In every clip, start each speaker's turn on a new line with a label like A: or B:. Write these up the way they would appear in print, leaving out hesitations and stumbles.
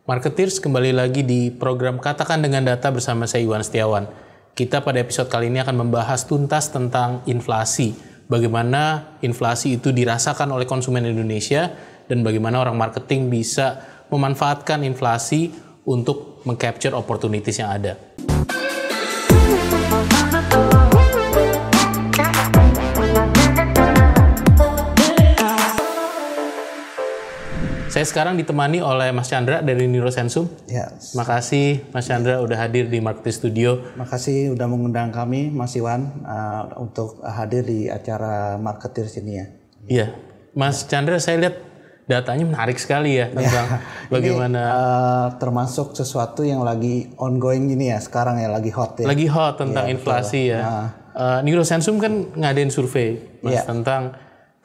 A: Marketeers, kembali lagi di program Katakan Dengan Data bersama saya Iwan Setiawan. Kita pada episode kali ini akan membahas tuntas tentang inflasi. Bagaimana inflasi itu dirasakan oleh konsumen Indonesia dan bagaimana orang marketing bisa memanfaatkan inflasi untuk meng-capture opportunities yang ada. Saya sekarang ditemani oleh Mas Chandra dari Neurosensum.
B: Ya.
A: Makasih Mas Chandra udah hadir di Marketing Studio.
B: Makasih udah mengundang kami Mas Iwan untuk hadir di acara Marketeers ini ya.
A: Iya, Mas Chandra, saya lihat datanya menarik sekali ya tentang bagaimana
B: ini, termasuk sesuatu yang lagi ongoing ini ya sekarang ya, lagi hot ya.
A: Lagi hot tentang inflasi ya. Neurosensum kan ngadain survei Mas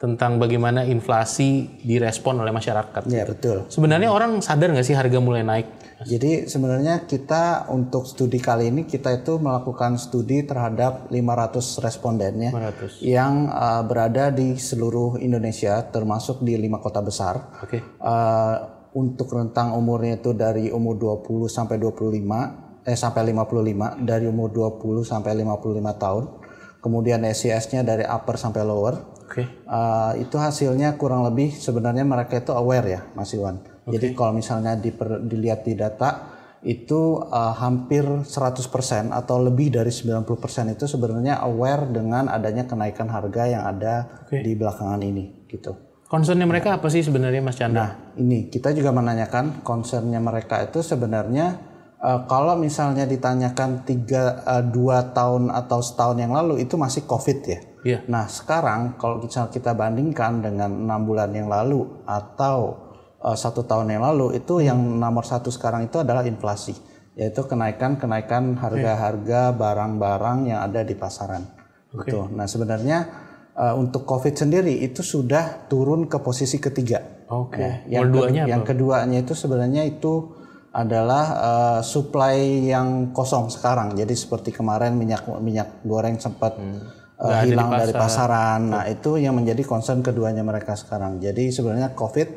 A: tentang bagaimana inflasi direspon oleh masyarakat.
B: Iya, betul.
A: Sebenarnya orang sadar nggak sih harga mulai naik?
B: Jadi sebenarnya kita untuk studi kali ini kita itu melakukan studi terhadap 500 respondennya
A: 500.
B: yang berada di seluruh Indonesia termasuk di 5 kota besar.
A: Oke.
B: Untuk rentang umurnya itu dari umur 20 sampai 55 sampai 55, dari umur 20 sampai 55 tahun. Kemudian SES-nya dari upper sampai lower.
A: Oke.
B: Itu hasilnya kurang lebih sebenarnya mereka itu aware ya, Mas Iwan. Jadi kalau misalnya dilihat di data itu hampir 100% atau lebih dari 90% itu sebenarnya aware dengan adanya kenaikan harga yang ada di belakangan ini gitu.
A: Concernnya mereka apa sih sebenarnya Mas Chandra?
B: Nah, ini kita juga menanyakan concernnya mereka itu sebenarnya kalau misalnya ditanyakan 2 tahun atau setahun yang lalu itu masih COVID ya.
A: Yeah.
B: Nah sekarang kalau kita bandingkan dengan 6 bulan yang lalu atau 1 tahun yang lalu itu yang nomor 1 sekarang itu adalah inflasi, yaitu kenaikan harga-harga barang-barang yang ada di pasaran. Gitu. Nah sebenarnya untuk COVID sendiri itu sudah turun ke posisi ketiga. Yang keduanya itu sebenarnya itu adalah supply yang kosong sekarang. Jadi seperti kemarin minyak goreng sempat hilang dari pasaran. Nah itu yang menjadi concern keduanya mereka sekarang. Jadi sebenarnya COVID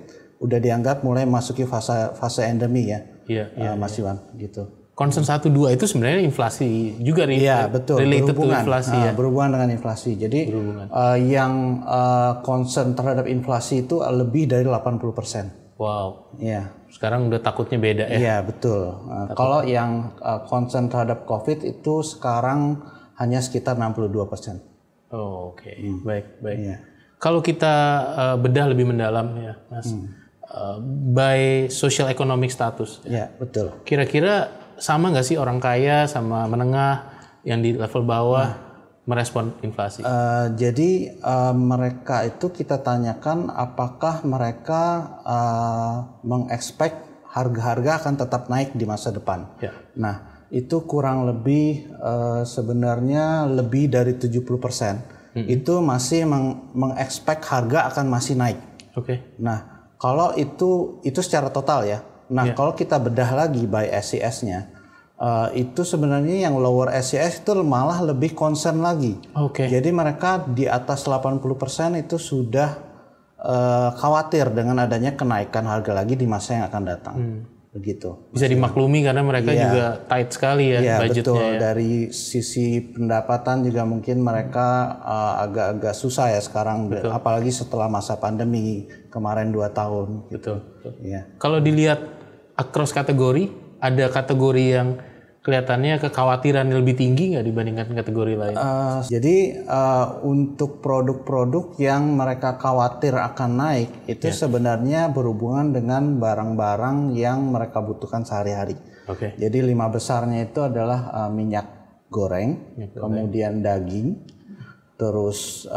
B: udah dianggap mulai masuki fase endemi ya, Mas Iwan gitu.
A: Concern 1-2 itu sebenarnya inflasi juga nih.
B: Iya betul.
A: Related to inflasi ya.
B: Berhubungan dengan inflasi. Jadi yang concern terhadap inflasi itu lebih dari 80%.
A: Wow.
B: Iya.
A: Sekarang udah takutnya beda ya.
B: Iya betul. Kalau yang concern terhadap COVID itu sekarang hanya sekitar 62%.
A: Oh, oke. Baik.
B: Iya.
A: Kalau kita bedah lebih mendalam ya, Mas, by social economic status.
B: Iya betul.
A: Kira-kira sama nggak sih orang kaya sama menengah yang di level bawah merespon inflasi?
B: Jadi mereka itu kita tanyakan apakah mereka mengekspek harga-harga akan tetap naik di masa depan.
A: Ya.
B: Nah itu kurang lebih sebenarnya lebih dari 70% itu masih mengekspek harga akan masih naik.
A: Oke.
B: Nah kalau itu secara total ya. Nah kalau kita bedah lagi by SES-nya itu sebenarnya yang lower SES itu malah lebih concern lagi. Jadi mereka di atas 80% itu sudah khawatir dengan adanya kenaikan harga lagi di masa yang akan datang. Begitu.
A: Bisa dimaklumi karena mereka juga tight sekali ya budgetnya.
B: Betul.
A: Ya.
B: Dari sisi pendapatan juga mungkin mereka agak-agak susah ya sekarang, apalagi setelah masa pandemi kemarin 2 tahun.
A: Betul.
B: Ya.
A: Kalau dilihat across kategori, ada kategori yang kelihatannya kekhawatiran lebih tinggi nggak dibandingkan kategori lain?
B: Jadi untuk produk-produk yang mereka khawatir akan naik itu sebenarnya berhubungan dengan barang-barang yang mereka butuhkan sehari-hari. Jadi 5 besarnya itu adalah minyak goreng, kemudian daging, terus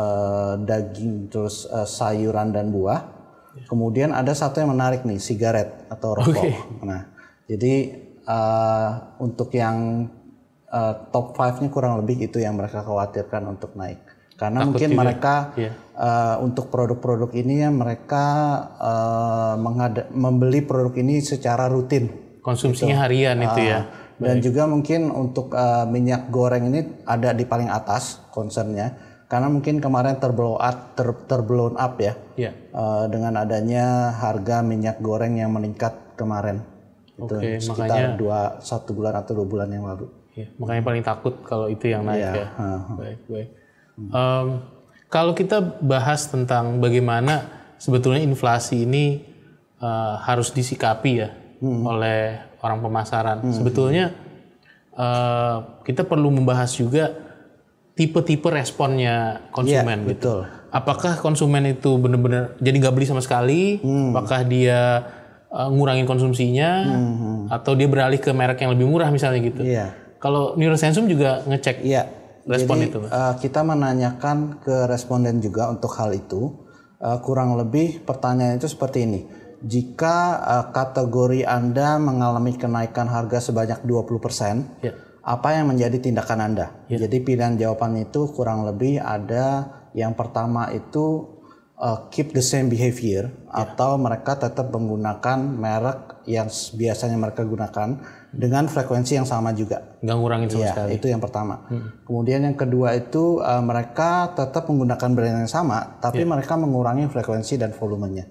B: sayuran dan buah. Kemudian ada satu yang menarik nih, sigaret atau rokok. Nah, jadi untuk yang top 5-nya kurang lebih itu yang mereka khawatirkan untuk naik. Karena mungkin mereka untuk produk-produk ini ya mereka membeli produk ini secara rutin.
A: Konsumsinya harian itu ya.
B: Dan juga mungkin untuk minyak goreng ini ada di paling atas concernnya. Karena mungkin kemarin terblown up ya. Dengan adanya harga minyak goreng yang meningkat kemarin. Itu
A: Oke,
B: sekitar 1 bulan atau 2 bulan yang lalu.
A: Ya, makanya paling takut kalau itu yang naik
B: Iya,
A: ya. Baik. Kalau kita bahas tentang bagaimana sebetulnya inflasi ini harus disikapi ya oleh orang pemasaran. Sebetulnya kita perlu membahas juga tipe-tipe responnya konsumen.
B: Iya,
A: gitu.
B: betul.
A: Apakah konsumen itu benar-benar jadi nggak beli sama sekali? Apakah dia ngurangin konsumsinya? Atau dia beralih ke merek yang lebih murah misalnya gitu?
B: Iya.
A: Kalau Neurosensum juga ngecek respon
B: Jadi,
A: itu.
B: kita menanyakan ke responden juga untuk hal itu. Kurang lebih pertanyaan itu seperti ini. Jika kategori Anda mengalami kenaikan harga sebanyak 20%, apa yang menjadi tindakan Anda? Jadi pilihan jawaban itu kurang lebih ada yang pertama itu keep the same behavior atau mereka tetap menggunakan merek yang biasanya mereka gunakan dengan frekuensi yang sama juga.
A: Nggak ngurangin sama sekali.
B: Itu yang pertama. Kemudian yang kedua itu mereka tetap menggunakan brand yang sama, tapi mereka mengurangi frekuensi dan volumenya.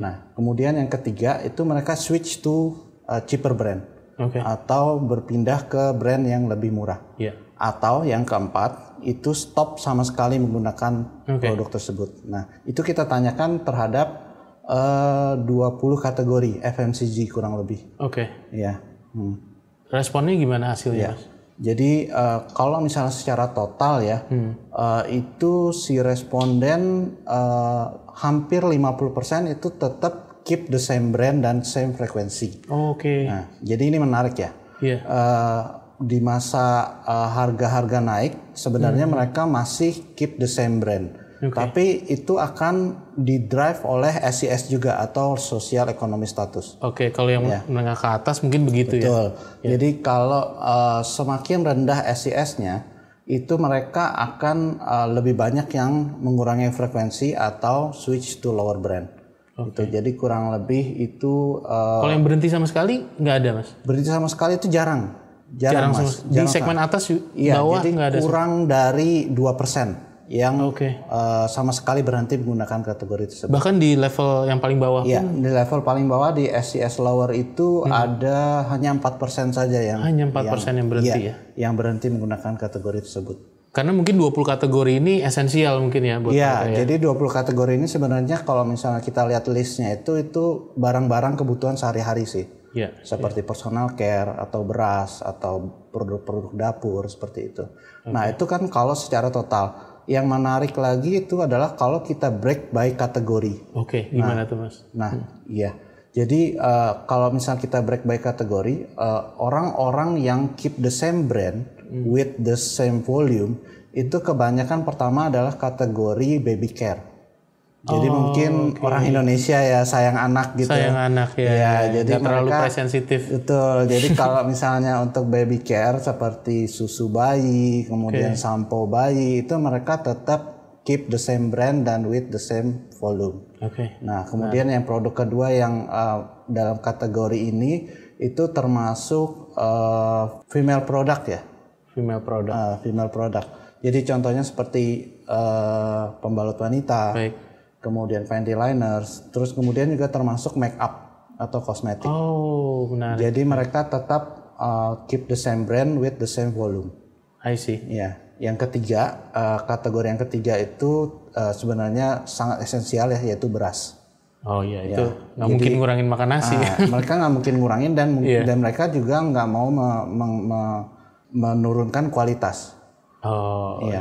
B: Nah, kemudian yang ketiga itu mereka switch to cheaper brand atau berpindah ke brand yang lebih murah. Atau yang keempat itu stop sama sekali menggunakan produk tersebut. Nah, itu kita tanyakan terhadap 20 kategori FMCG kurang lebih. Ya.
A: Responnya gimana hasilnya?
B: Mas? Jadi kalau misalnya secara total ya, itu si responden hampir 50% itu tetap keep the same brand dan same frekuensi. Nah, jadi ini menarik ya. Di masa harga-harga naik, sebenarnya mereka masih keep the same brand. Tapi itu akan didrive oleh SES juga atau Social Economic Status.
A: Kalau yang menengah ke atas mungkin begitu.
B: Betul. Jadi kalau semakin rendah SES-nya, itu mereka akan lebih banyak yang mengurangi frekuensi atau switch to lower brand. Jadi kurang lebih itu.
A: Kalau yang berhenti sama sekali nggak ada, Mas?
B: Berhenti sama sekali itu jarang Mas.
A: Di segmen atas bawah
B: jadi
A: nggak ada.
B: Kurang dari 2% yang sama sekali berhenti menggunakan kategori tersebut.
A: Bahkan di level yang paling bawah
B: pun? Di level paling bawah di SES lower itu ada hanya 4% saja yang
A: hanya 4% yang berhenti
B: yang berhenti menggunakan kategori tersebut.
A: Karena mungkin 20 kategori ini esensial mungkin ya buat mereka ya.
B: Jadi 20 kategori ini sebenarnya kalau misalnya kita lihat listnya itu barang-barang kebutuhan sehari-hari sih. Seperti personal care atau beras atau produk-produk dapur seperti itu. Nah, itu kan kalau secara total. Yang menarik lagi itu adalah kalau kita break by kategori.
A: Gimana tuh, Mas?
B: Jadi kalau misalnya kita break by kategori, orang-orang yang keep the same brand with the same volume itu kebanyakan pertama adalah kategori baby care. Jadi mungkin orang Indonesia ya sayang anak gitu.
A: Sayang anak jadi
B: jadi
A: terlalu
B: mereka
A: sensitif.
B: Betul. Jadi kalau misalnya untuk baby care seperti susu bayi, kemudian sampo bayi itu mereka tetap keep the same brand dan with the same volume. Nah, kemudian yang produk kedua yang dalam kategori ini itu termasuk female product ya. Female product. Jadi contohnya seperti pembalut wanita. Kemudian panty liners, terus kemudian juga termasuk make up atau kosmetik.
A: Menarik.
B: Jadi mereka tetap keep the same brand with the same volume.
A: I see.
B: Yang ketiga, kategori yang ketiga itu sebenarnya sangat esensial ya, yaitu beras.
A: Itu nggak mungkin ngurangin makan nasi.
B: Mereka nggak mungkin ngurangin dan mereka juga nggak mau menurunkan kualitas.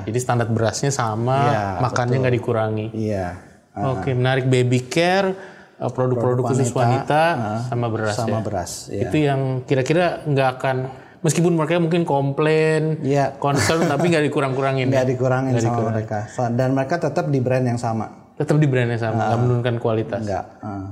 A: Jadi standar berasnya sama, makannya nggak dikurangi. Menarik. Baby care, produk-produk khusus wanita sama beras. Itu yang kira-kira nggak akan, meskipun mereka mungkin komplain, concern, tapi nggak dikurang-kurangin.
B: Nggak dikurangin sama mereka. Dan mereka tetap di brand yang sama.
A: Tetap di brand yang sama, nggak menurunkan kualitas.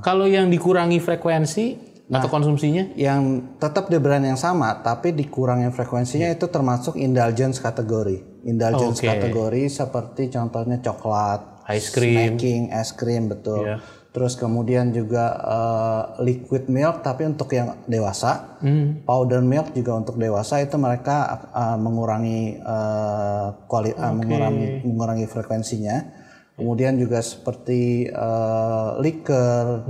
A: Kalau yang dikurangi frekuensi atau konsumsinya? Yang
B: tetap di brand yang sama, tapi dikurangi frekuensinya itu termasuk indulgence kategori. Indulgence kategori seperti contohnya coklat,
A: ice cream,
B: snacking, es krim, betul. Terus kemudian juga liquid milk tapi untuk yang dewasa, powder milk juga untuk dewasa itu mereka mengurangi mengurangi frekuensinya. Kemudian juga seperti liquor,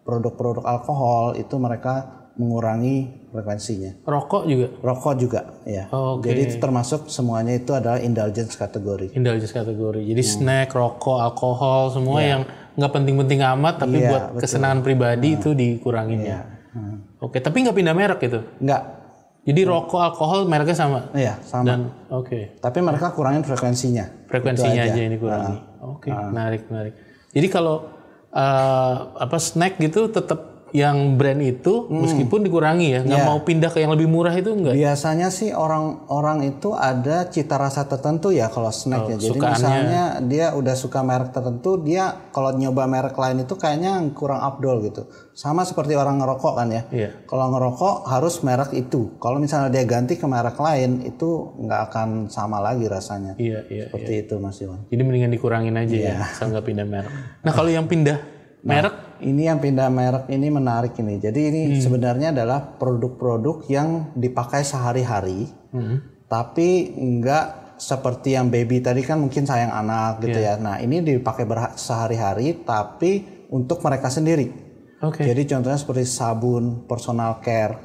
B: produk-produk alkohol itu mereka mengurangi frekuensinya.
A: Rokok juga?
B: Rokok juga, ya. Jadi itu termasuk semuanya itu adalah indulgence kategori.
A: Indulgence kategori. Jadi snack, rokok, alkohol, semua yang nggak penting-penting amat, tapi buat kesenangan pribadi itu dikurangin ya. Oke, tapi nggak pindah merek gitu?
B: Nggak.
A: Jadi rokok, alkohol mereknya sama?
B: Iya, sama.
A: Dan
B: Tapi mereka kurangin frekuensinya.
A: Frekuensinya aja yang dikurangi. Menarik. Jadi kalau snack gitu tetap yang brand itu meskipun dikurangi ya, nggak mau pindah ke yang lebih murah itu enggak?
B: Biasanya sih orang itu ada cita rasa tertentu ya kalau snacknya. Jadi misalnya dia udah suka merek tertentu, dia kalau nyoba merek lain itu kayaknya kurang afdol gitu. Sama seperti orang ngerokok kan ya. Kalau ngerokok harus merek itu. Kalau misalnya dia ganti ke merek lain itu nggak akan sama lagi rasanya. Seperti itu Mas Iwan.
A: Jadi mendingan dikurangin aja ya, asal nggak pindah merek. Nah kalau yang pindah merek,
B: ini yang pindah merek ini menarik ini. Jadi ini sebenarnya adalah produk-produk yang dipakai sehari-hari, tapi enggak seperti yang baby tadi kan mungkin sayang anak gitu ya. Nah ini dipakai sehari-hari, tapi untuk mereka sendiri. Jadi contohnya seperti sabun, personal care,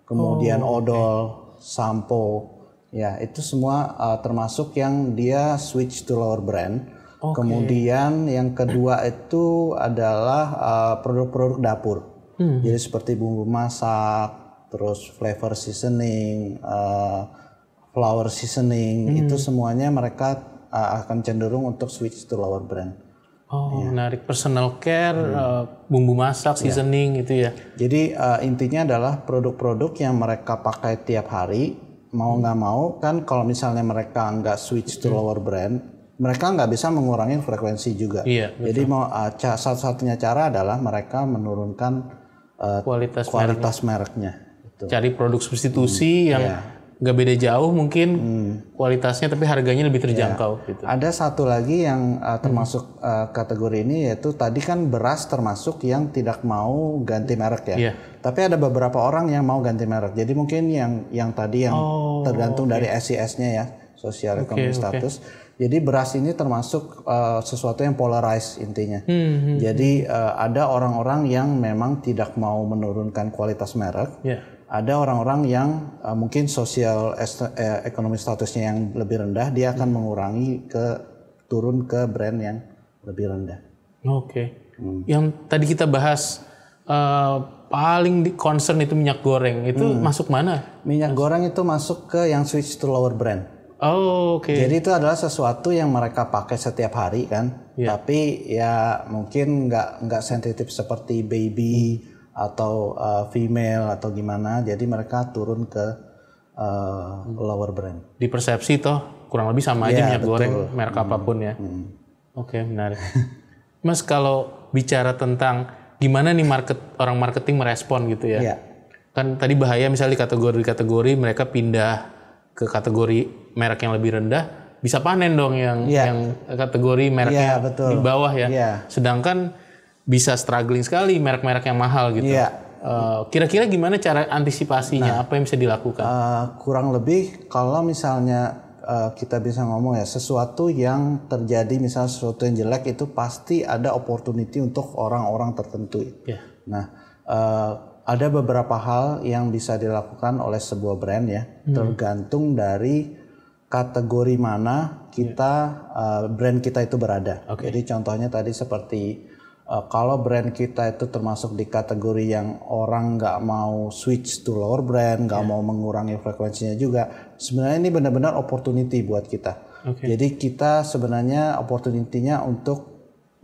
B: kemudian odol, sampo, ya itu semua termasuk yang dia switch to lower brand. Kemudian yang kedua itu adalah produk-produk dapur. Jadi seperti bumbu masak, terus flavor seasoning, flour seasoning, itu semuanya mereka akan cenderung untuk switch to lower brand.
A: Menarik. Personal care, bumbu masak, seasoning itu ya.
B: Jadi intinya adalah produk-produk yang mereka pakai tiap hari, mau nggak mau kan kalau misalnya mereka nggak switch to lower brand, mereka nggak bisa mengurangi frekuensi juga. Jadi mau satu-satunya cara adalah mereka menurunkan kualitas mereknya. Gitu.
A: Cari produk substitusi yang nggak beda jauh mungkin kualitasnya, tapi harganya lebih terjangkau. Gitu.
B: Ada satu lagi yang termasuk kategori ini, yaitu tadi kan beras termasuk yang tidak mau ganti merek ya. Tapi ada beberapa orang yang mau ganti merek. Jadi mungkin yang tadi yang tergantung dari SES-nya ya, Social Economic Status. Jadi beras ini termasuk sesuatu yang polarized intinya. Jadi ada orang-orang yang memang tidak mau menurunkan kualitas merek. Ada orang-orang yang mungkin sosial ekonomi statusnya yang lebih rendah, dia akan mengurangi turun ke brand yang lebih rendah.
A: Yang tadi kita bahas paling concern itu minyak goreng, itu masuk mana?
B: Minyak goreng itu masuk ke yang switch to lower brand. Jadi itu adalah sesuatu yang mereka pakai setiap hari kan, tapi ya mungkin nggak sensitif seperti baby atau female atau gimana. Jadi mereka turun ke lower brand.
A: Di persepsi toh kurang lebih sama aja minyak goreng merek apapun ya. Menarik. Mas kalau bicara tentang gimana nih orang marketing merespon gitu ya. Kan tadi bahaya misalnya di kategori mereka pindah ke kategori merek yang lebih rendah, bisa panen dong yang kategori mereknya di bawah ya. Sedangkan bisa struggling sekali merek-merek yang mahal gitu. Kira-kira gimana cara antisipasinya? Apa yang bisa dilakukan?
B: Kurang lebih kalau misalnya kita bisa ngomong ya, sesuatu yang terjadi, misalnya sesuatu yang jelek itu pasti ada opportunity untuk orang-orang tertentu. Nah, ada beberapa hal yang bisa dilakukan oleh sebuah brand ya, tergantung dari kategori mana brand kita itu berada. Jadi contohnya tadi seperti kalau brand kita itu termasuk di kategori yang orang nggak mau switch to lower brand, nggak mau mengurangi frekuensinya juga, sebenarnya ini benar-benar opportunity buat kita. Jadi kita sebenarnya opportunity-nya untuk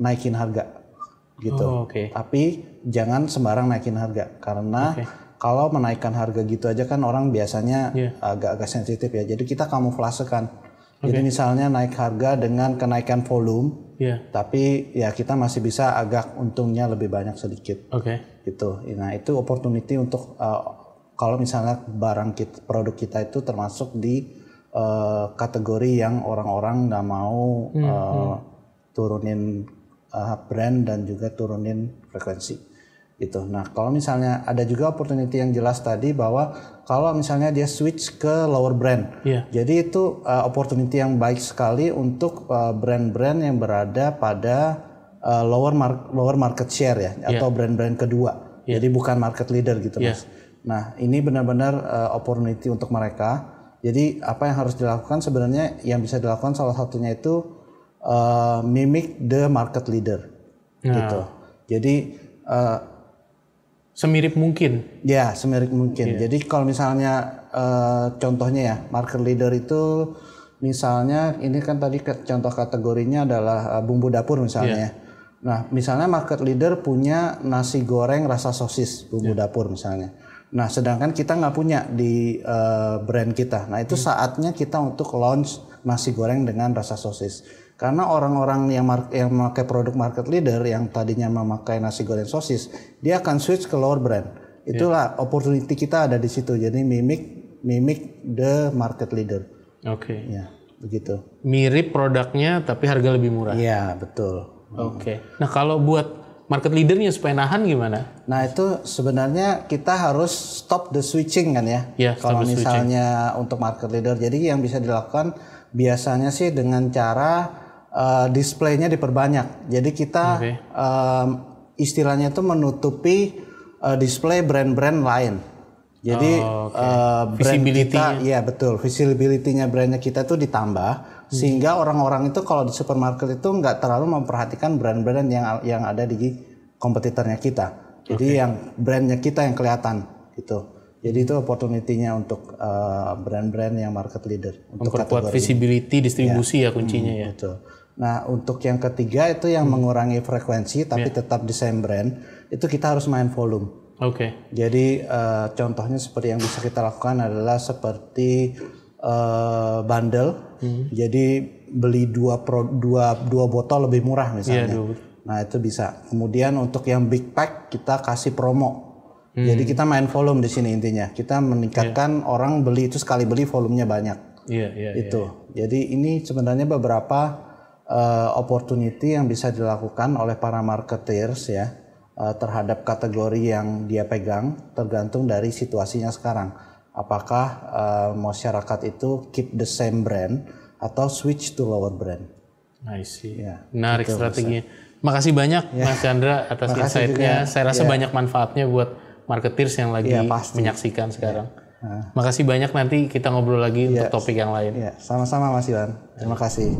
B: naikin harga gitu. Tapi jangan sembarang naikin harga, karena kalau menaikkan harga gitu aja kan orang biasanya agak-agak sensitif ya. Jadi kita kamuflasekan. Jadi misalnya naik harga dengan kenaikan volume, tapi ya kita masih bisa agak untungnya lebih banyak sedikit. Gitu. Nah itu opportunity untuk kalau misalnya produk kita itu termasuk di kategori yang orang-orang nggak mau turunin brand dan juga turunin frekuensi. Gitu. Nah, kalau misalnya ada juga opportunity yang jelas tadi bahwa kalau misalnya dia switch ke lower brand, jadi itu opportunity yang baik sekali untuk brand-brand yang berada pada lower market share ya, atau brand-brand kedua. Jadi bukan market leader gitu Mas. Nah ini benar-benar opportunity untuk mereka. Jadi apa yang harus dilakukan sebenarnya, yang bisa dilakukan salah satunya itu mimic the market leader gitu. Jadi
A: semirip mungkin.
B: Ya semirip mungkin. Jadi kalau misalnya contohnya ya, market leader itu misalnya ini kan tadi contoh kategorinya adalah bumbu dapur misalnya. Nah misalnya market leader punya nasi goreng rasa sosis bumbu dapur misalnya. Nah sedangkan kita nggak punya di brand kita. Nah itu saatnya kita untuk launch nasi goreng dengan rasa sosis. Karena orang-orang yang memakai produk market leader yang tadinya memakai nasi goreng sosis, dia akan switch ke lower brand. Itulah opportunity kita ada di situ. Jadi mimic the market leader.
A: Oke.
B: Ya, begitu.
A: Mirip produknya tapi harga lebih murah.
B: Iya, betul.
A: Oke. Nah, kalau buat market leadernya supaya nahan gimana?
B: Nah, itu sebenarnya kita harus stop the switching kan ya. Kalau misalnya untuk market leader. Jadi yang bisa dilakukan biasanya sih dengan cara displaynya diperbanyak. Jadi kita istilahnya itu menutupi display brand-brand lain. Jadi brand kita, ya betul, visibility-nya brandnya kita tuh ditambah sehingga orang-orang itu kalau di supermarket itu nggak terlalu memperhatikan brand-brand yang ada di kompetitornya kita. Jadi yang brandnya kita yang kelihatan gitu. Jadi itu opportunity-nya untuk brand-brand yang market leader.
A: Memperkuat visibility distribusi ya kuncinya ya.
B: Betul. Nah untuk yang ketiga itu yang mengurangi frekuensi tapi tetap di same brand, itu kita harus main volume. Jadi contohnya seperti yang bisa kita lakukan adalah seperti bundle. Jadi beli dua botol lebih murah misalnya. Nah itu bisa. Kemudian untuk yang big pack kita kasih promo. Jadi kita main volume di sini intinya. Kita meningkatkan orang beli itu sekali beli volumenya banyak. Itu. Jadi ini sebenarnya beberapa opportunity yang bisa dilakukan oleh para marketers ya terhadap kategori yang dia pegang, tergantung dari situasinya sekarang. Apakah masyarakat itu keep the same brand atau switch to lower brand.
A: I see. Menarik strateginya. Makasih banyak Mas Chandra atas insight-nya. Saya rasa banyak manfaatnya buat marketers yang lagi menyaksikan sekarang. Makasih banyak, nanti kita ngobrol lagi untuk topik yang lain.
B: Sama-sama Mas Iwan. Terima kasih.